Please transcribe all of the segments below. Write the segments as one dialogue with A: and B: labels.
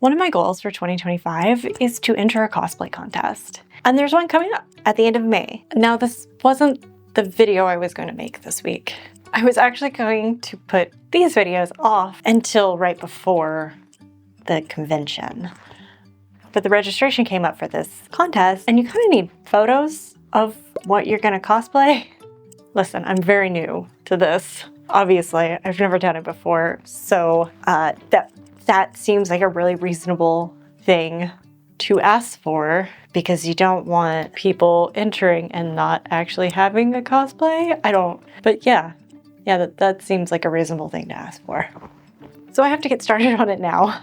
A: One of my goals for 2025 is to enter a cosplay contest. And there's one coming up at the end of May. Now, this wasn't the video I was going to make this week. I was actually going to put these videos off until right before the convention. But the registration came up for this contest, and you kind of need photos of what you're going to cosplay. Listen, I'm very new to this. Obviously, I've never done it before, so that seems like a really reasonable thing to ask for, because you don't want people entering and not actually having a cosplay. But yeah, that seems like a reasonable thing to ask for. So I have to get started on it now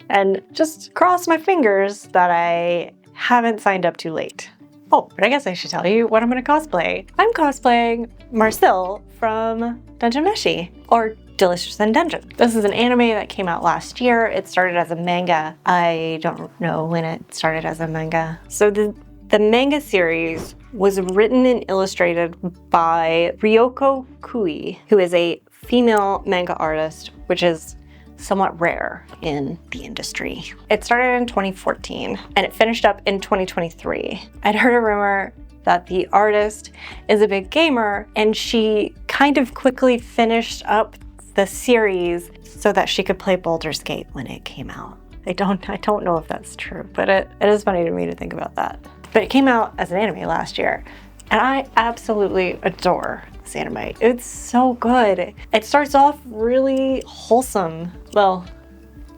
A: and just cross my fingers that I haven't signed up too late. Oh, but I guess I should tell you what I'm gonna cosplay. I'm cosplaying Marcille from Dungeon Meshi, or Delicious in Dungeon. This is an anime that came out last year. It started as a manga. I don't know when it started as a manga. So the manga series was written and illustrated by Ryoko Kui, who is a female manga artist, which is somewhat rare in the industry. It started in 2014 and it finished up in 2023. I'd heard a rumor that the artist is a big gamer, and she kind of quickly finished up the series so that she could play Baldur's Gate when it came out. I don't know if that's true, but it is funny to me to think about that. But it came out as an anime last year, and I absolutely adore this anime. It's so good. It starts off really wholesome. Well,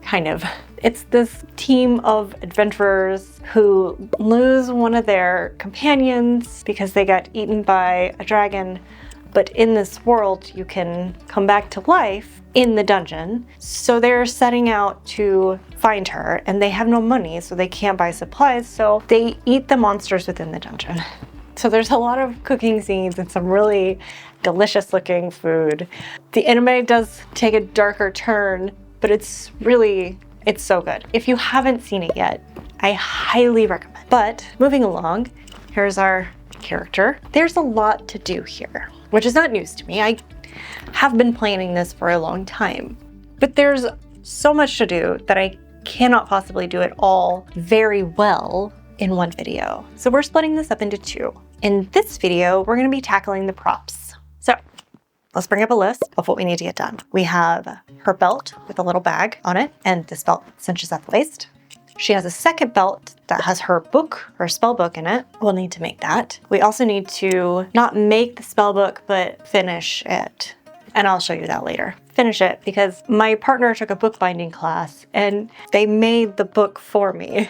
A: kind of. It's this team of adventurers who lose one of their companions because they got eaten by a dragon. But in this world, you can come back to life in the dungeon. So they're setting out to find her, and they have no money, so they can't buy supplies, so they eat the monsters within the dungeon. So there's a lot of cooking scenes and some really delicious looking food. The anime does take a darker turn, but it's so good. If you haven't seen it yet, I highly recommend. But moving along, here's our character. There's a lot to do here, which is not news to me. I have been planning this for a long time, but there's so much to do that I cannot possibly do it all very well in one video. So we're splitting this up into two. In this video, we're going to be tackling the props. So let's bring up a list of what we need to get done. We have her belt with a little bag on it, and this belt cinches at the waist. She has a second belt that has her book, her spell book in it. We'll need to make that. We also need to not make the spell book, but finish it. And I'll show you that later. Finish it because my partner took a bookbinding class and they made the book for me.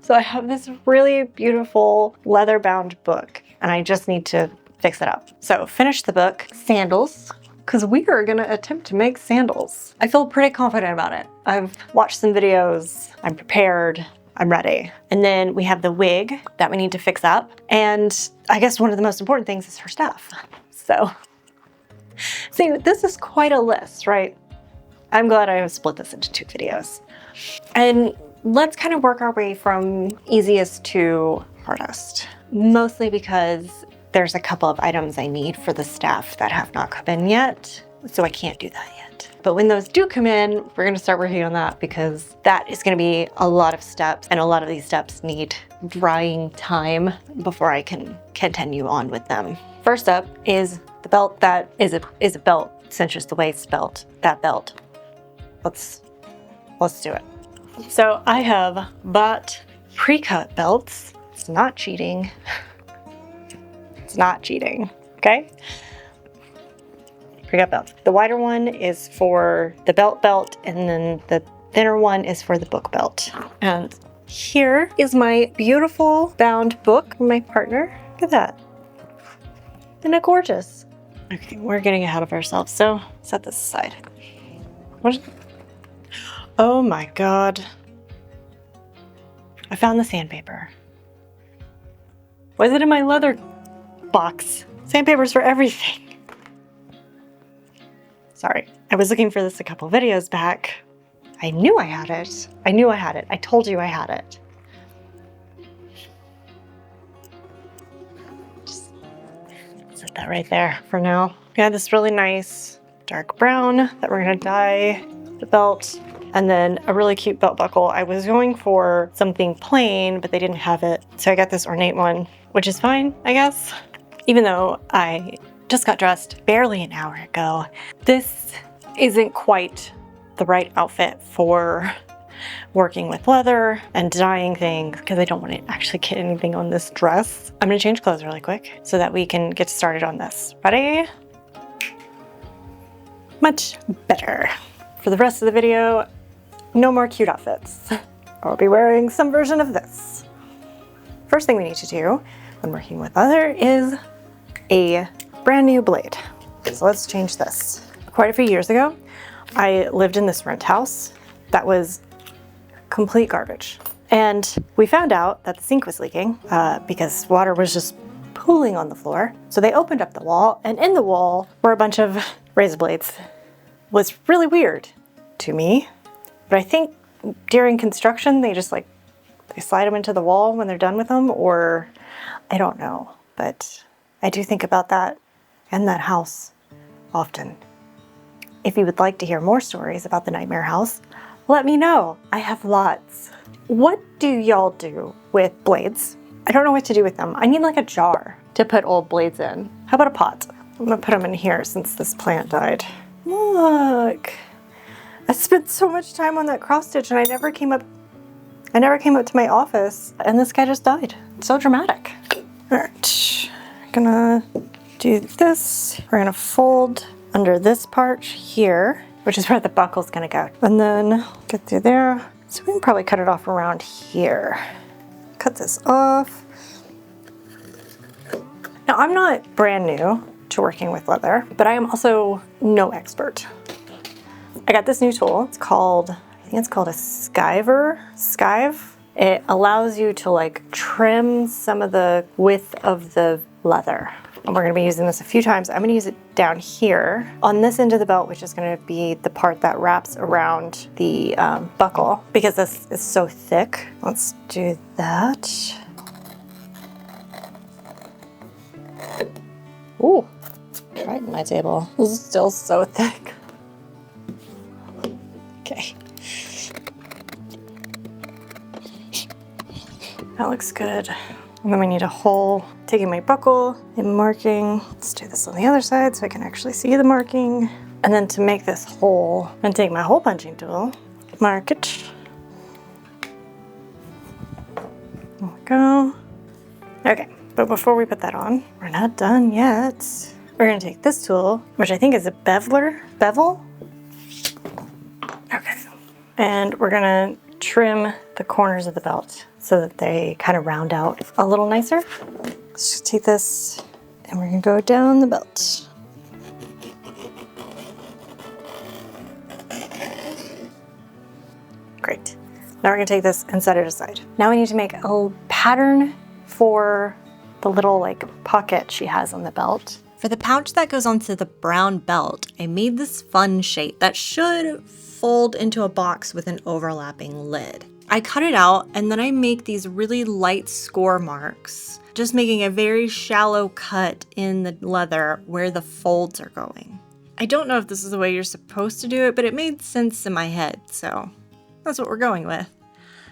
A: So I have this really beautiful leather-bound book, and I just need to fix it up. So finish the book. Sandals, because we are gonna attempt to make sandals. I feel pretty confident about it. I've watched some videos, I'm prepared, I'm ready. And then we have the wig that we need to fix up. And I guess one of the most important things is her stuff. So, see, this is quite a list, right? I'm glad I have split this into two videos. And let's kind of work our way from easiest to hardest. Mostly because there's a couple of items I need for the staff that have not come in yet, so I can't do that yet. But when those do come in, we're gonna start working on that because that is gonna be a lot of steps, and a lot of these steps need drying time before I can continue on with them. First up is the belt that is a belt, cinches the waist belt, that belt. Let's do it. So I have bought pre-cut belts. It's not cheating. It's not cheating, okay? Pre-cut belts. The wider one is for the belt, and then the thinner one is for the book belt. And here is my beautiful bound book from my partner. Look at that. Isn't it gorgeous? Okay, we're getting ahead of ourselves, so set this aside. Oh my God. I found the sandpaper. Was it in my leather box? Sandpaper's for everything. Sorry, I was looking for this a couple videos back. I knew I had it. I knew I had it. I told you I had it. Just set that right there for now. We have this really nice dark brown that we're gonna dye the belt. and then a really cute belt buckle. I was going for something plain, but they didn't have it. So I got this ornate one, which is fine, I guess. Even though I just got dressed barely an hour ago, this isn't quite the right outfit for working with leather and dyeing things because I don't want to actually get anything on this dress. I'm gonna change clothes really quick so that we can get started on this. Ready? Much better. For the rest of the video, no more cute outfits. I'll be wearing some version of this. First thing we need to do when working with leather is a brand new blade. So let's change this. Quite a few years ago, I lived in this rent house that was complete garbage. And we found out that the sink was leaking because water was just pooling on the floor. So they opened up the wall, and in the wall were a bunch of razor blades. It was really weird to me, but I think during construction they just like they slide them into the wall when they're done with them, or I don't know, but I do think about that and that house often. If you would like to hear more stories about the Nightmare House, let me know. I have lots. What do y'all do with blades? I don't know what to do with them. I need like a jar to put old blades in. How about a pot? I'm gonna put them in here since this plant died. Look, I spent so much time on that cross stitch and I never came up to my office and this guy just died. It's so dramatic. All right, I'm gonna do this. We're gonna fold under this part here, which is where the buckle's gonna go. And then get through there. So we can probably cut it off around here. Cut this off. Now I'm not brand new to working with leather, but I am also no expert. I got this new tool. It's called, I think it's called a skive. It allows you to like trim some of the width of the leather. And we're gonna be using this a few times. I'm gonna use it down here on this end of the belt, which is gonna be the part that wraps around the buckle because this is so thick. Let's do that. Ooh, right in my table. This is still so thick. Okay. That looks good. And then we need a hole. Taking my buckle and marking. Let's do this on the other side so I can actually see the marking. And then to make this hole, I'm gonna take my hole punching tool, mark it. There we go. Okay, but before we put that on, we're not done yet. We're gonna take this tool, which I think is a bevel. Okay, and we're gonna trim the corners of the belt so that they kind of round out a little nicer. Let's just take this and we're gonna go down the belt. Great. Now we're gonna take this and set it aside. Now we need to make a pattern for the little like pocket she has on the belt.
B: For the pouch that goes onto the brown belt, I made this fun shape that should fold into a box with an overlapping lid. I cut it out and then I make these really light score marks, just making a very shallow cut in the leather where the folds are going. I don't know if this is the way you're supposed to do it, but it made sense in my head, so that's what we're going with.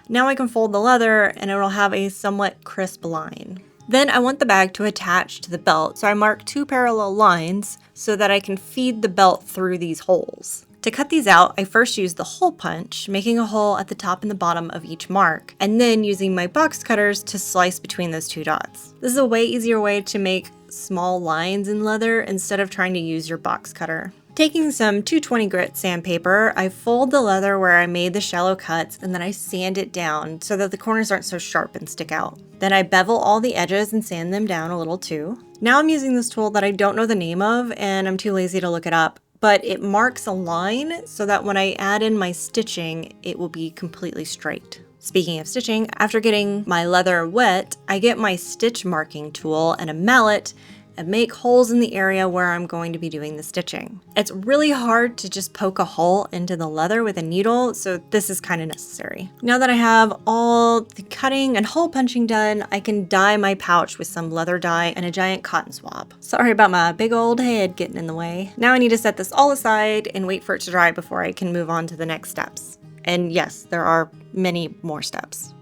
B: Now I can fold the leather and it will have a somewhat crisp line. Then I want the bag to attach to the belt, so I mark 2 parallel lines so that I can feed the belt through these holes. To cut these out, I first use the hole punch, making a hole at the top and the bottom of each mark, and then using my box cutters to slice between those 2 dots. This is a way easier way to make small lines in leather instead of trying to use your box cutter. Taking some 220 grit sandpaper, I fold the leather where I made the shallow cuts and then I sand it down so that the corners aren't so sharp and stick out. Then I bevel all the edges and sand them down a little too. Now I'm using this tool that I don't know the name of and I'm too lazy to look it up, but it marks a line so that when I add in my stitching, it will be completely straight. Speaking of stitching, after getting my leather wet, I get my stitch marking tool and a mallet and make holes in the area where I'm going to be doing the stitching. It's really hard to just poke a hole into the leather with a needle, so this is kind of necessary. Now that I have all the cutting and hole punching done, I can dye my pouch with some leather dye and a giant cotton swab. Sorry about my big old head getting in the way. Now I need to set this all aside and wait for it to dry before I can move on to the next steps. And yes, there are many more steps.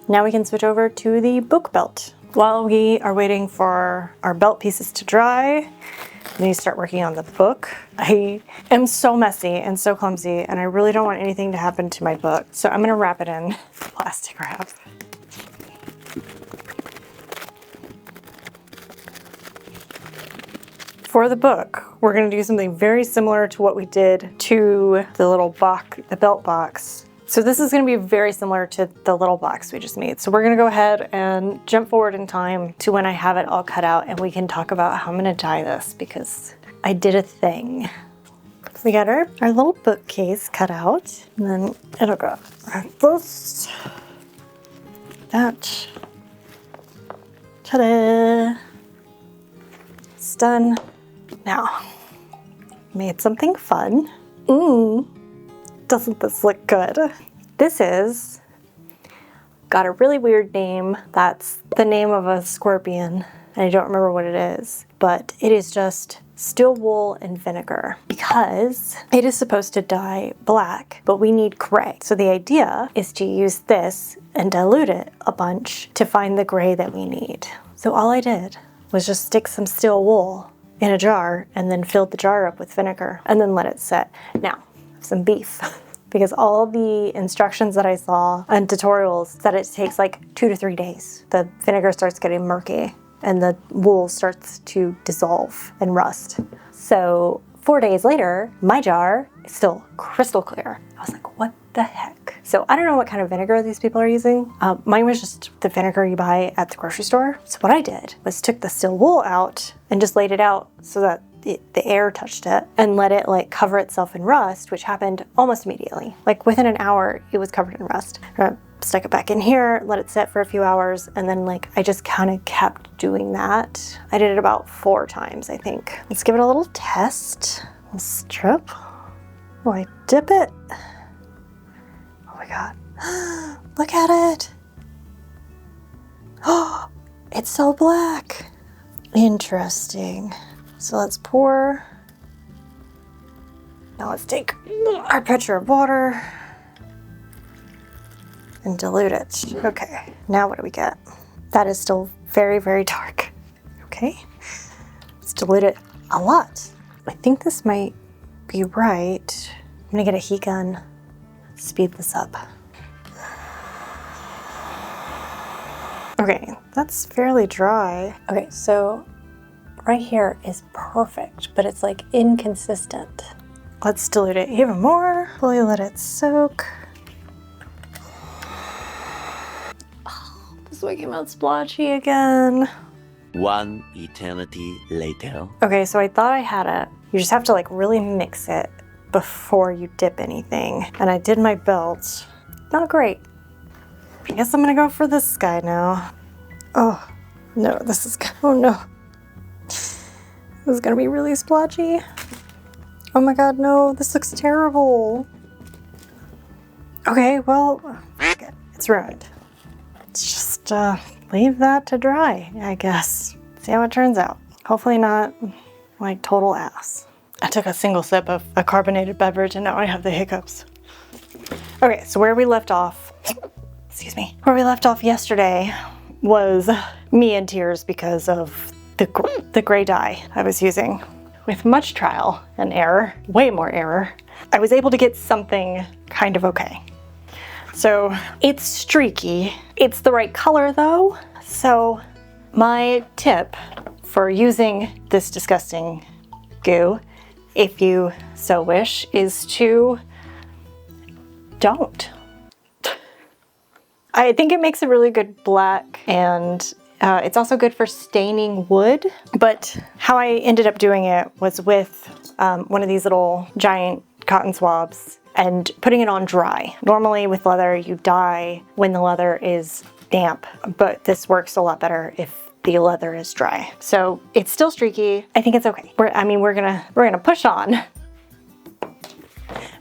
A: Now we can switch over to the book belt. While we are waiting for our belt pieces to dry, we need to start working on the book. I am so messy and so clumsy, and I really don't want anything to happen to my book. So I'm gonna wrap it in plastic wrap. For the book, we're gonna do something very similar to what we did to the little box, the belt box. So this is gonna be very similar to the little box we just made. So we're gonna go ahead and jump forward in time to when I have it all cut out, and we can talk about how I'm gonna dye this because I did a thing. We got our little bookcase cut out, and then it'll go like this. That. Ta-da! It's done. Now, made something fun. Doesn't this look good? This is got a really weird name. That's the name of a scorpion, and I don't remember what it is, but it is just steel wool and vinegar because it is supposed to dye black, but we need gray. So the idea is to use this and dilute it a bunch to find the gray that we need. So all I did was just stick some steel wool in a jar and then filled the jar up with vinegar and then let it set. Now, some beef because all the instructions that I saw and tutorials said it takes like 2 to 3 days. The vinegar starts getting murky and the wool starts to dissolve and rust. So 4 days later, my jar is still crystal clear. I was like, what the heck? So I don't know what kind of vinegar these people are using. Mine was just the vinegar you buy at the grocery store. So what I did was took the steel wool out and just laid it out so that the air touched it and let it like cover itself in rust, which happened almost immediately. Like within an hour, it was covered in rust. Stuck it back in here, let it sit for a few hours, and then like I just kind of kept doing that. I did it about 4 times, I think. Let's give it a little test. We'll strip. Oh, I dip it. Oh my God. Look at it. Oh, it's so black. Interesting. So let's pour. Now let's take our pitcher of water and dilute it. Okay, now what do we get? That is still very, very dark. Okay, let's dilute it a lot. I think this might be right. I'm gonna get a heat gun, speed this up. Okay, that's fairly dry. Okay, so right here is perfect, but it's like inconsistent. Let's dilute it even more. Fully let it soak. Oh, this is what came out splotchy again.
C: 1 eternity later.
A: Okay, so I thought I had it. You just have to like really mix it before you dip anything. And I did my belt. Not great. I guess I'm gonna go for this guy now. Oh, no, this is, oh no. This is gonna be really splotchy. Oh my God, no, this looks terrible. Okay, well, it's ruined. Let's just leave that to dry, I guess. See how it turns out. Hopefully not like total ass. I took a single sip of a carbonated beverage and now I have the hiccups. Okay, so where we left off, excuse me, where we left off yesterday was me in tears because of the gray dye I was using. With much trial and error, way more error, I was able to get something kind of okay. So it's streaky. It's the right color though. So my tip for using this disgusting goo, if you so wish, is to don't. I think it makes a really good black, and it's also good for staining wood. But how I ended up doing it was with one of these little giant cotton swabs and putting it on dry. Normally with leather, you dye when the leather is damp, but this works a lot better if the leather is dry. So it's still streaky. I think it's okay. We're gonna push on.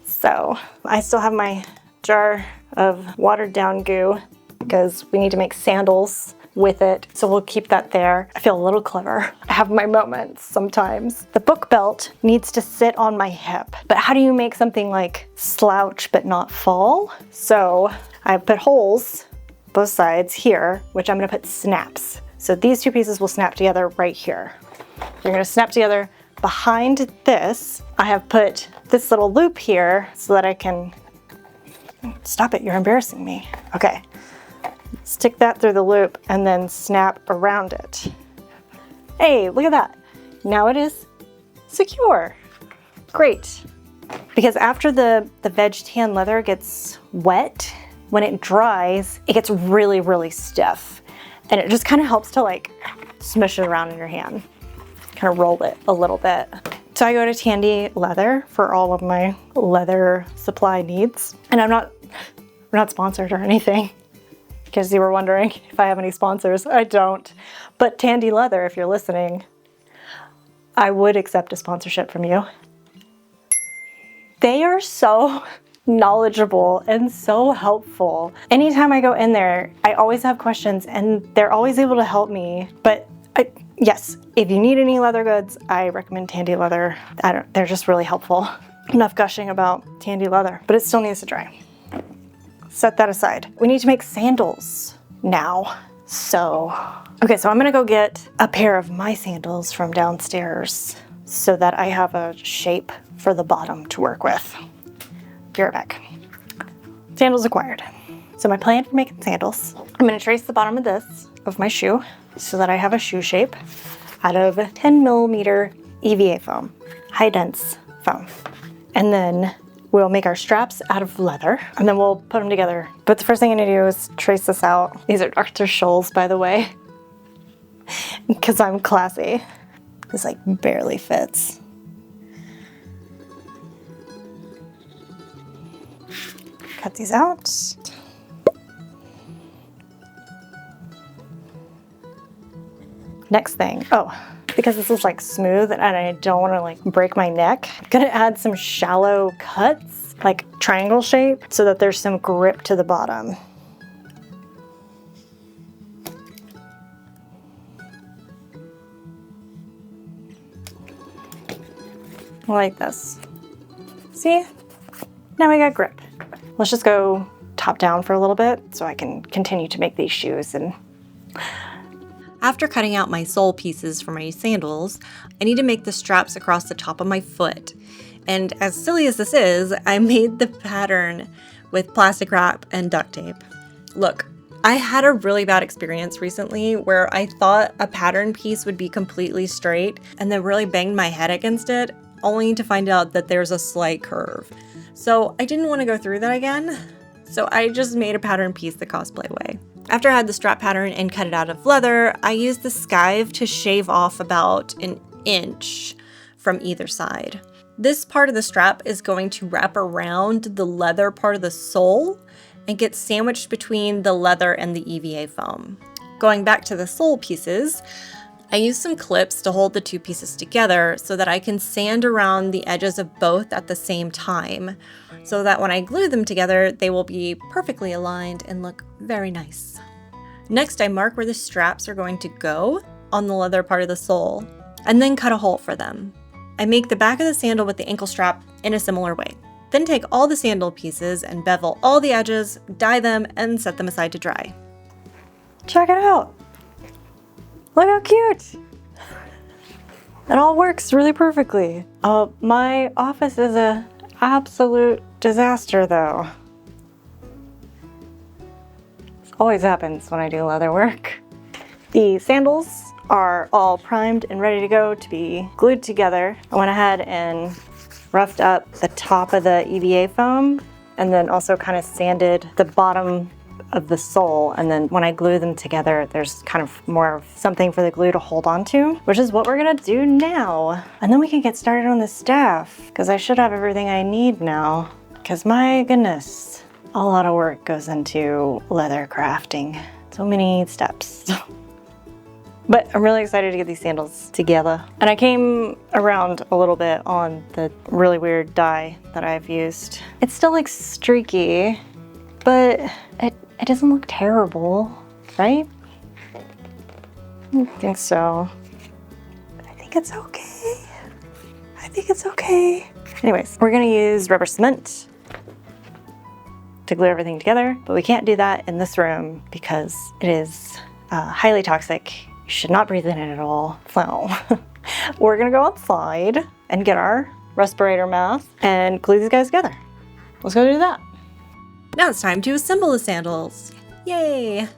A: So I still have my jar of watered down goo because we need to make sandals with it, so we'll keep that there. I feel a little clever. I have my moments sometimes. The book belt needs to sit on my hip, but how do you make something like slouch but not fall? So I put holes both sides here, which I'm gonna put snaps. So these two pieces will snap together right here. They're gonna snap together. Behind this, I have put this little loop here so that I can, stop it, you're embarrassing me. Okay, stick that through the loop and then snap around it. Hey, look at that. Now it is secure. Great. Because after the veg tan leather gets wet, when it dries, it gets really, really stiff. And it just kind of helps to like smush it around in your hand. Kind of roll it a little bit. So I go to Tandy Leather for all of my leather supply needs. And we're not sponsored or anything, because you were wondering if I have any sponsors. I don't. But Tandy Leather, if you're listening, I would accept a sponsorship from you. They are so knowledgeable and so helpful. Anytime I go in there, I always have questions and they're always able to help me. But yes, if you need any leather goods, I recommend Tandy Leather. They're just really helpful. Enough gushing about Tandy Leather, but it still needs to dry. Set that aside. We need to make sandals now. So I'm gonna go get a pair of my sandals from downstairs so that I have a shape for the bottom to work with. Be right back. Sandals acquired. So my plan for making sandals, I'm gonna trace the bottom of my shoe so that I have a shoe shape out of 10mm EVA foam, high dense foam. And then we'll make our straps out of leather and then we'll put them together. But the first thing I'm gonna do is trace this out. These are Dr. Scholl's, by the way, because I'm classy. This like barely fits. Cut these out. Next thing, because this is like smooth and I don't want to like break my neck, I'm gonna add some shallow cuts, like triangle shape, so that there's some grip to the bottom. Like this. See? Now we got grip. Let's just go top down for a little bit so I can continue to make these shoes. And
B: after cutting out my sole pieces for my sandals, I need to make the straps across the top of my foot. And as silly as this is, I made the pattern with plastic wrap and duct tape. Look, I had a really bad experience recently where I thought a pattern piece would be completely straight and then really banged my head against it, only to find out that there's a slight curve. So I didn't want to go through that again. So I just made a pattern piece the cosplay way. After I had the strap pattern and cut it out of leather, I used the skive to shave off about an inch from either side. This part of the strap is going to wrap around the leather part of the sole and get sandwiched between the leather and the EVA foam. Going back to the sole pieces, I used some clips to hold the two pieces together so that I can sand around the edges of both at the same time, so that when I glue them together, they will be perfectly aligned and look very nice. Next, I mark where the straps are going to go on the leather part of the sole, and then cut a hole for them. I make the back of the sandal with the ankle strap in a similar way. Then take all the sandal pieces and bevel all the edges, dye them, and set them aside to dry.
A: Check it out. Look how cute. It all works really perfectly. My office is an absolute disaster though. This always happens when I do leather work. The sandals are all primed and ready to go to be glued together. I went ahead and roughed up the top of the EVA foam and then also kind of sanded the bottom of the sole, and then when I glue them together, there's kind of more of something for the glue to hold on to, which is what we're gonna do now. And then we can get started on the staff, because I should have everything I need now, because my goodness, a lot of work goes into leather crafting. So many steps. But I'm really excited to get these sandals together. And I came around a little bit on the really weird dye that I've used. It still looks streaky, but it doesn't look terrible, right? I think so. I think it's okay. I think it's okay. Anyways, we're gonna use rubber cement to glue everything together, but we can't do that in this room because it is highly toxic. You should not breathe in it at all. So we're gonna go outside and get our respirator mask and glue these guys together. Let's go do that.
B: Now it's time to assemble the sandals. Yay!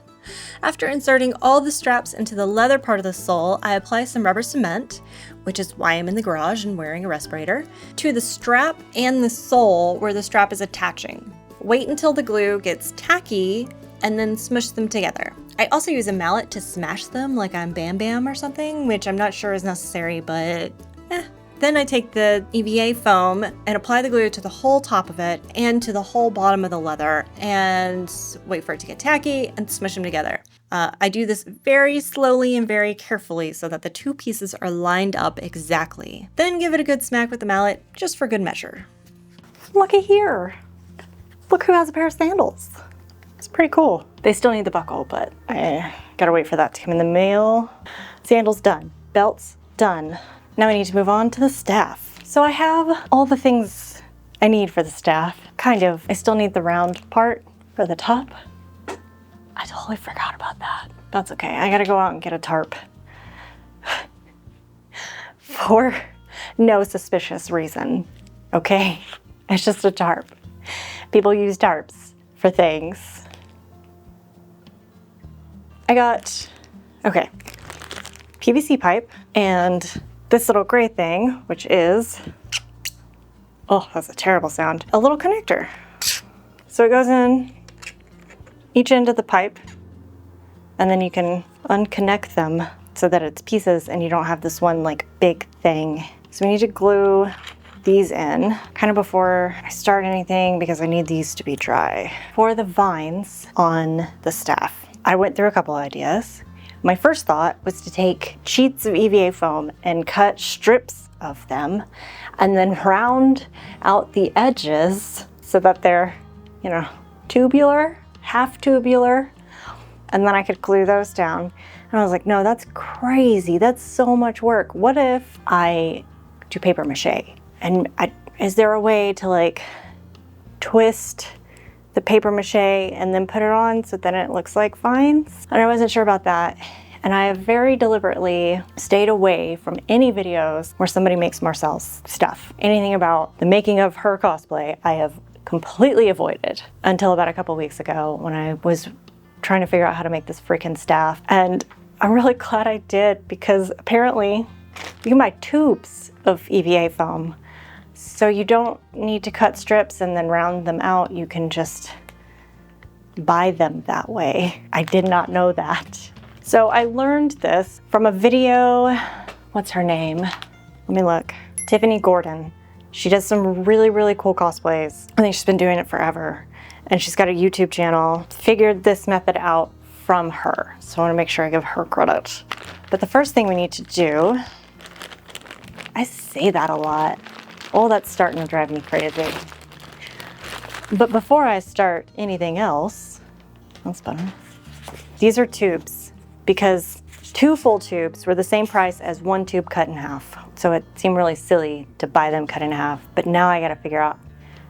B: After inserting all the straps into the leather part of the sole, I apply some rubber cement, which is why I'm in the garage and wearing a respirator, to the strap and the sole where the strap is attaching. Wait until the glue gets tacky and then smush them together. I also use a mallet to smash them like I'm Bam Bam or something, which I'm not sure is necessary, but Then I take the EVA foam and apply the glue to the whole top of it and to the whole bottom of the leather and wait for it to get tacky and smush them together. I do this very slowly and very carefully so that the two pieces are lined up exactly. Then give it a good smack with the mallet just for good measure.
A: Looky here. Look who has a pair of sandals. It's pretty cool. They still need the buckle, but I gotta wait for that to come in the mail. Sandals done. Belts done. Now I need to move on to the staff. So I have all the things I need for the staff. Kind of. I still need the round part for the top. I totally forgot about that. That's okay. I gotta go out and get a tarp. For no suspicious reason. Okay? It's just a tarp. People use tarps for things. I got, okay, PVC pipe and this little gray thing, which is, oh, that's a terrible sound, a little connector. So it goes in each end of the pipe, and then you can unconnect them so that it's pieces and you don't have this one like big thing. So we need to glue these in kind of before I start anything because I need these to be dry. For the vines on the staff, I went through a couple ideas. My first thought was to take sheets of EVA foam and cut strips of them and then round out the edges so that they're, you know, tubular, half tubular, and then I could glue those down. And I was like, no, that's crazy. That's so much work. What if I do paper mache? And is there a way to like twist the paper mache and then put it on so then it looks like vines? And I wasn't sure about that. And I have very deliberately stayed away from any videos where somebody makes Marcelle's stuff. Anything about the making of her cosplay, I have completely avoided until about a couple weeks ago when I was trying to figure out how to make this freaking staff. And I'm really glad I did because apparently you can buy tubes of EVA foam. So you don't need to cut strips and then round them out. You can just buy them that way. I did not know that. So I learned this from a video, what's her name? Let me look. Tiffany Gordon. She does some really, really cool cosplays. I think she's been doing it forever. And she's got a YouTube channel. Figured this method out from her. So I want to make sure I give her credit. But the first thing we need to do, I say that a lot. Oh, that's starting to drive me crazy. But before I start anything else, that's better. These are tubes because 2 full tubes were the same price as 1 tube cut in half. So it seemed really silly to buy them cut in half. But now I got to figure out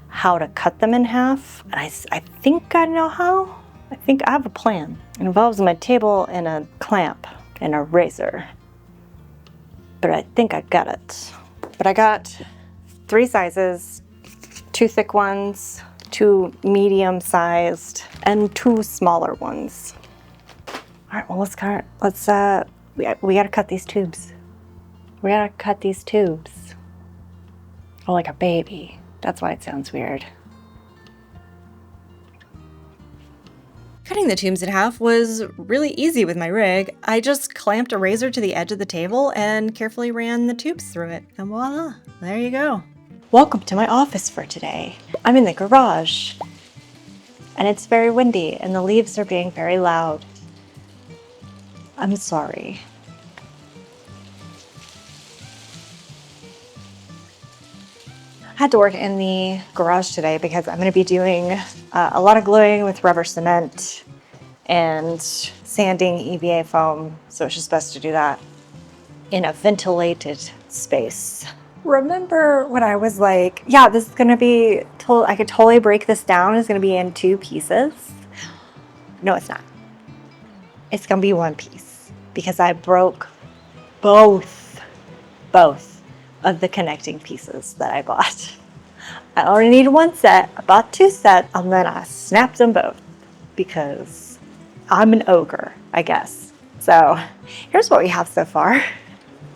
A: how to cut them in half. And I think I know how. I think I have a plan. It involves my table and a clamp and a razor. But I think I got it. But I got 3 sizes, 2 thick ones, 2 medium sized, and 2 smaller ones. All right, well, we gotta cut these tubes. We gotta cut these tubes. Oh, like a baby. That's why it sounds weird.
B: Cutting the tubes in half was really easy with my rig. I just clamped a razor to the edge of the table and carefully ran the tubes through it. And voila, there you go.
A: Welcome to my office for today. I'm in the garage. And it's very windy and the leaves are being very loud. I'm sorry. I had to work in the garage today because I'm going to be doing a lot of gluing with rubber cement and sanding EVA foam. So it's just best to do that in a ventilated space. Remember when I was like, yeah, this is gonna be, I could totally break this down. It's gonna be in 2 pieces. No, it's not. It's gonna be 1 piece because I broke both of the connecting pieces that I bought. I only needed 1 set. I bought 2 sets and then I snapped them both because I'm an ogre, I guess. So here's what we have so far.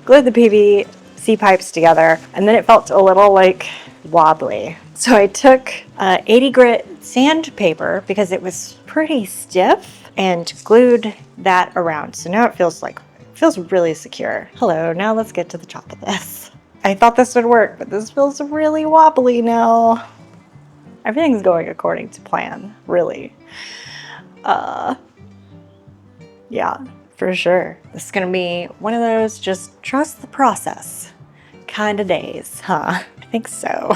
A: Glued the PVC pipes together, and then it felt a little like wobbly. So I took 80 grit sandpaper because it was pretty stiff and glued that around. So now it feels really secure. Hello, now let's get to the top of this. I thought this would work, but this feels really wobbly now. Everything's going according to plan, really. Yeah, for sure. This is gonna be one of those just trust the process kind of days, huh? I think so.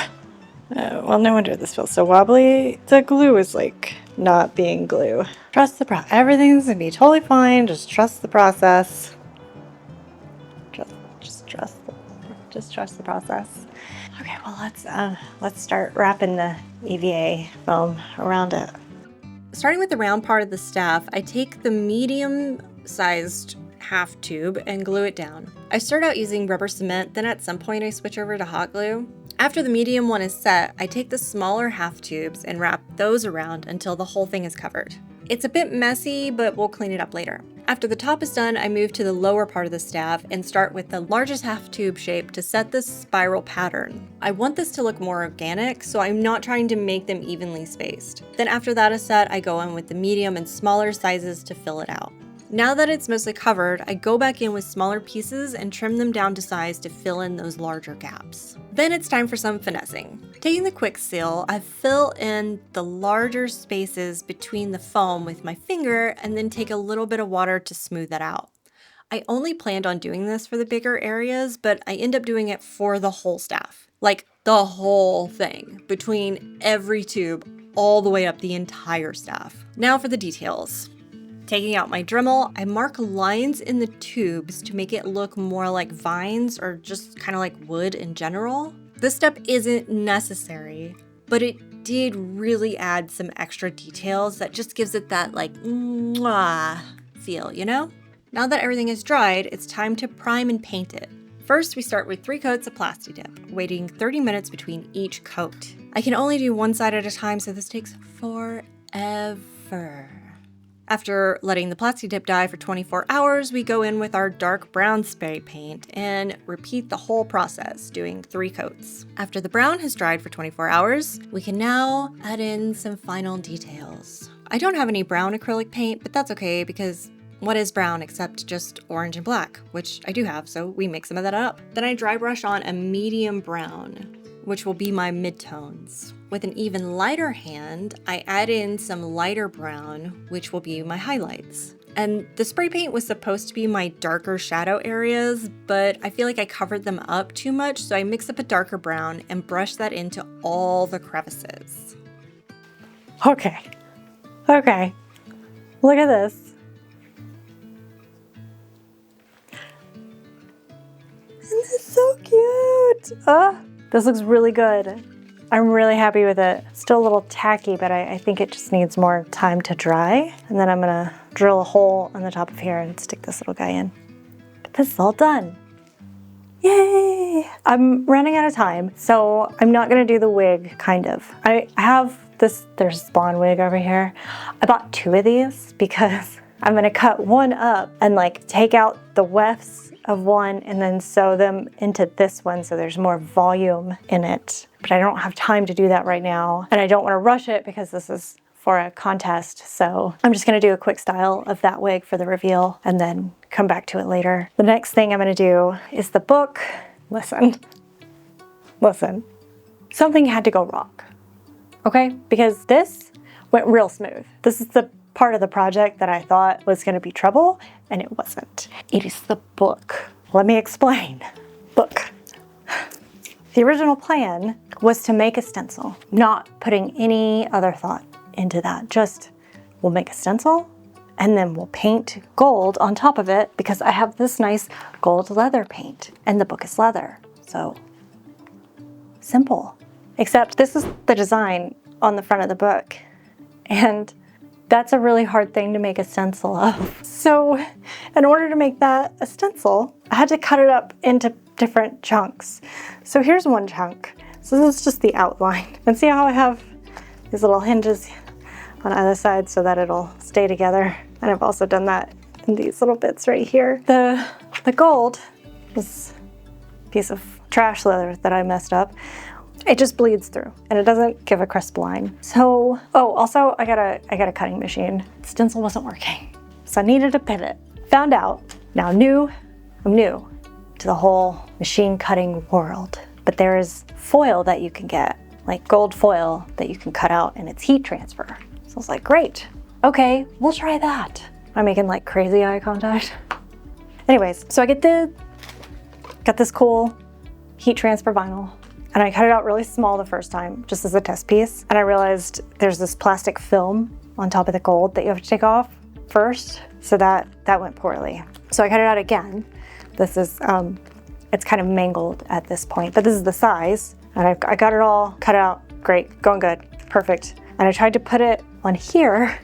A: Well, no wonder this feels so wobbly. The glue is like not being glue. Trust the process. Everything's gonna be totally fine. Just trust the process. Just trust the process. Okay, well let's start wrapping the EVA foam around it.
B: Starting with the round part of the staff, I take the medium-sized half tube and glue it down. I start out using rubber cement, then at some point I switch over to hot glue. After the medium one is set, I take the smaller half tubes and wrap those around until the whole thing is covered. It's a bit messy, but we'll clean it up later. After the top is done, I move to the lower part of the staff and start with the largest half tube shape to set this spiral pattern. I want this to look more organic, so I'm not trying to make them evenly spaced. Then after that is set, I go in with the medium and smaller sizes to fill it out. Now that it's mostly covered, I go back in with smaller pieces and trim them down to size to fill in those larger gaps. Then it's time for some finessing. Taking the quick seal, I fill in the larger spaces between the foam with my finger and then take a little bit of water to smooth that out. I only planned on doing this for the bigger areas, but I end up doing it for the whole staff. Like the whole thing, between every tube, all the way up the entire staff. Now for the details. Taking out my Dremel, I mark lines in the tubes to make it look more like vines or just kind of like wood in general. This step isn't necessary, but it did really add some extra details that just gives it that like mwah feel, you know? Now that everything is dried, it's time to prime and paint it. First, we start with 3 coats of Plasti Dip, waiting 30 minutes between each coat. I can only do one side at a time, so this takes forever. After letting the Plasti Dip dry for 24 hours, we go in with our dark brown spray paint and repeat the whole process, doing 3 coats. After the brown has dried for 24 hours, we can now add in some final details. I don't have any brown acrylic paint, but that's okay because what is brown except just orange and black, which I do have, so we mix some of that up. Then I dry brush on a medium brown, which will be my midtones. With an even lighter hand, I add in some lighter brown, which will be my highlights. And the spray paint was supposed to be my darker shadow areas, but I feel like I covered them up too much, so I mix up a darker brown and brush that into all the crevices.
A: Okay, look at this. Isn't this so cute? This looks really good. I'm really happy with it. Still a little tacky, but I think it just needs more time to dry. And then I'm gonna drill a hole on the top of here and stick this little guy in. But this is all done. Yay! I'm running out of time, so I'm not gonna do the wig, kind of. I have this, there's a spawn wig over here. I bought 2 of these because I'm gonna cut one up and like take out the wefts of one and then sew them into this one so there's more volume in it. But I don't have time to do that right now. And I don't want to rush it because this is for a contest. So I'm just going to do a quick style of that wig for the reveal and then come back to it later. The next thing I'm going to do is the book. Listen. Something had to go wrong. Okay? Because this went real smooth. This is the part of the project that I thought was going to be trouble, and it wasn't. It is the book. Let me explain. Book. The original plan was to make a stencil, not putting any other thought into that. Just, we'll make a stencil and then we'll paint gold on top of it because I have this nice gold leather paint and the book is leather. So simple. Except this is the design on the front of the book, and that's a really hard thing to make a stencil of. So in order to make that a stencil, I had to cut it up into different chunks. So here's one chunk. So this is just the outline. And see how I have these little hinges on either side so that it'll stay together. And I've also done that in these little bits right here. The gold, this piece of trash leather that I messed up, it just bleeds through and it doesn't give a crisp line. So, oh, also I got a cutting machine. The stencil wasn't working. So I needed a pivot. Found out, now I'm new to the whole machine cutting world. But there is foil that you can get, like gold foil that you can cut out and it's heat transfer. So I was like, great, okay, we'll try that. I'm making like crazy eye contact. Anyways, so I got this cool heat transfer vinyl. And I cut it out really small the first time, just as a test piece. And I realized there's this plastic film on top of the gold that you have to take off first. So that went poorly. So I cut it out again. This is, it's kind of mangled at this point, but this is the size. And I got it all cut out. Great, going good, perfect. And I tried to put it on here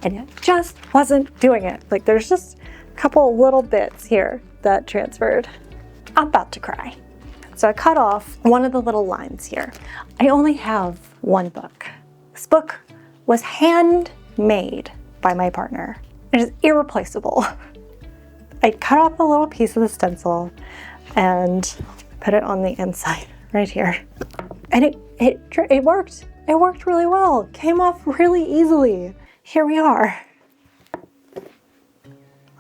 A: and it just wasn't doing it. Like there's just a couple little bits here that transferred. I'm about to cry. So I cut off one of the little lines here. I only have one book. This book was handmade by my partner. It is irreplaceable. I cut off a little piece of the stencil and put it on the inside right here. And it worked. It worked really well. It came off really easily. Here we are.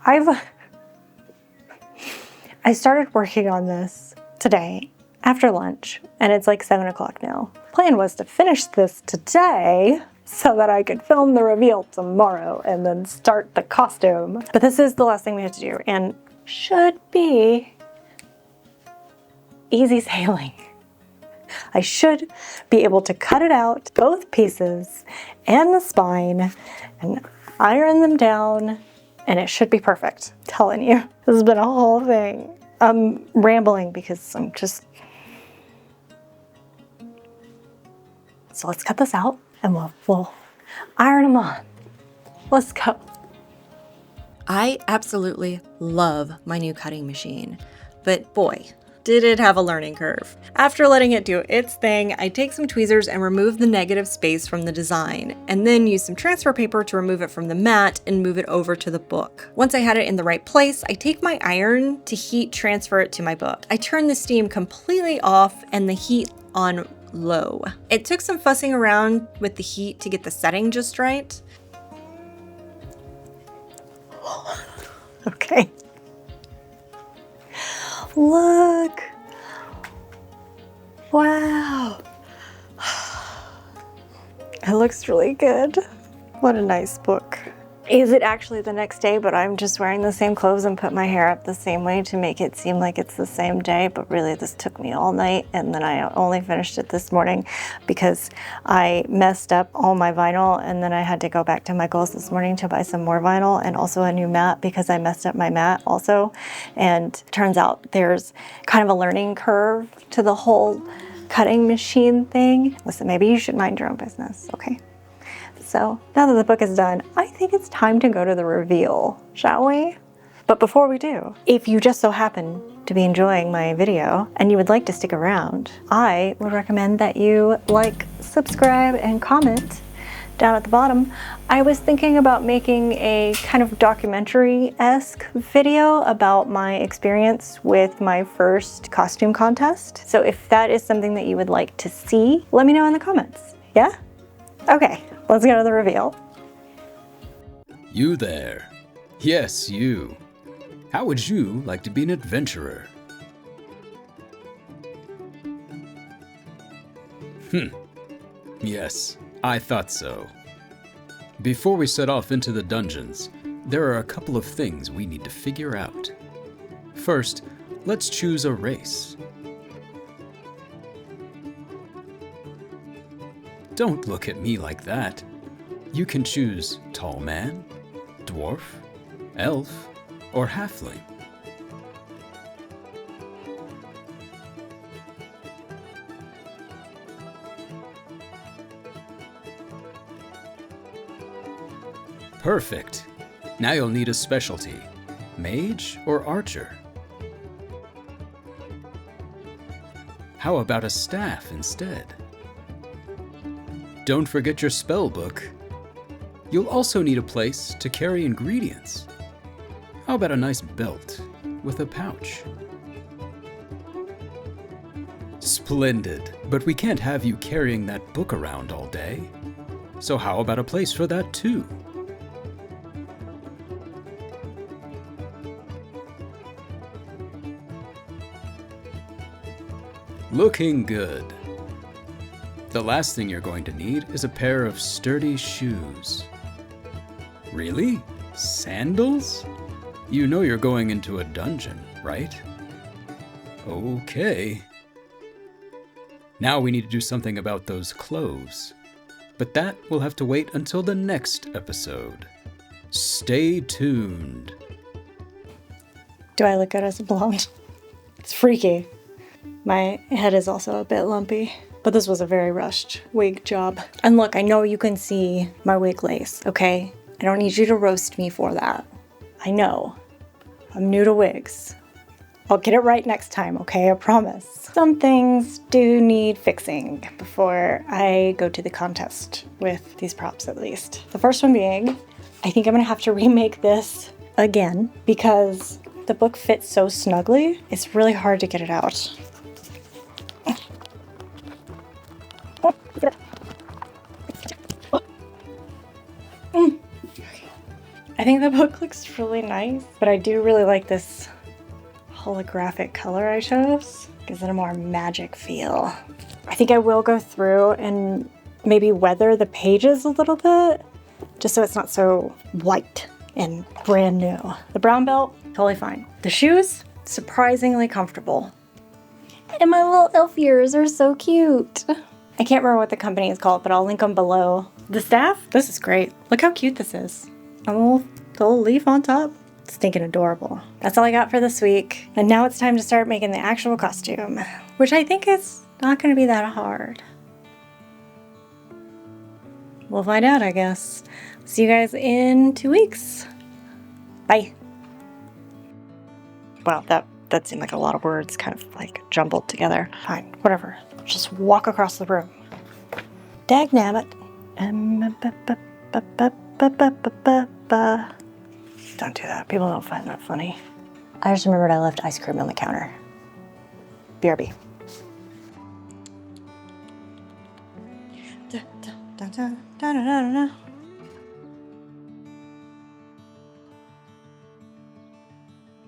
A: I started working on this today after lunch, and it's like 7 o'clock now. Plan was to finish this today so that I could film the reveal tomorrow and then start the costume. But this is the last thing we have to do and should be easy sailing. I should be able to cut it out, both pieces and the spine, and iron them down, and it should be perfect. I'm telling you, this has been a whole thing. I'm rambling because I'm just... So let's cut this out and we'll iron them on. Let's go.
B: I absolutely love my new cutting machine, but boy, did it have a learning curve. After letting it do its thing, I take some tweezers and remove the negative space from the design, and then use some transfer paper to remove it from the mat and move it over to the book. Once I had it in the right place, I take my iron to heat transfer it to my book. I turn the steam completely off and the heat on low. It took some fussing around with the heat to get the setting just right.
A: Okay. Look. Wow. It looks really good. What a nice book. Is it actually the next day, but I'm just wearing the same clothes and put my hair up the same way to make it seem like it's the same day, but really this took me all night, and then I only finished it this morning because I messed up all my vinyl, and then I had to go back to Michael's this morning to buy some more vinyl and also a new mat because I messed up my mat also. And turns out there's kind of a learning curve to the whole cutting machine thing. Listen, maybe you should mind your own business, okay? So now that the book is done, I think it's time to go to the reveal, shall we? But before we do, if you just so happen to be enjoying my video and you would like to stick around, I would recommend that you like, subscribe, and comment down at the bottom. I was thinking about making a kind of documentary-esque video about my experience with my first costume contest. So if that is something that you would like to see, let me know in the comments, yeah? Okay. Let's go to the reveal.
D: You there. Yes, you. How would you like to be an adventurer? Yes, I thought so. Before we set off into the dungeons, there are a couple of things we need to figure out. First, let's choose a race. Don't look at me like that. You can choose tall man, Dwarf, elf, or halfling? Perfect. Now you'll need a specialty. Mage or archer? How about a staff instead? Don't forget your spell book. You'll also need a place to carry ingredients. How about a nice belt with a pouch? Splendid, but we can't have you carrying that book around all day. So how about a place for that too? Looking good. The last thing you're going to need is a pair of sturdy shoes. Really? Sandals? You know you're going into a dungeon, right? Okay. Now we need to do something about those clothes. But that will have to wait until the next episode. Stay tuned.
A: Do I look good as a blonde? It's freaky. My head is also a bit lumpy, but this was a very rushed wig job. And look, I know you can see my wig lace, okay? I don't need you to roast me for that. I know. I'm new to wigs. I'll get it right next time, okay? I promise. Some things do need fixing before I go to the contest with these props, at least. The first one being, I think I'm gonna have to remake this again because the book fits so snugly, it's really hard to get it out. I think the book looks really nice, but I do really like this holographic color I chose. Gives it a more magic feel. I think I will go through and maybe weather the pages a little bit, just so it's not so white and brand new. The brown belt, totally fine. The shoes, surprisingly comfortable. And my little elf ears are so cute. I can't remember what the company is called, but I'll link them below. The staff, this is great. Look how cute this is. A little leaf on top. Stinking adorable. That's all I got for this week. And now it's time to start making the actual costume, which I think is not going to be that hard. We'll find out, I guess. See you guys in 2 weeks. Bye. Wow, that seemed like a lot of words kind of like jumbled together. Fine, whatever. Just walk across the room. Dagnabbit. Don't do that. People don't find that funny. I just remembered I left ice cream on the counter. BRB. Da, da, da, da, da, da, da, da.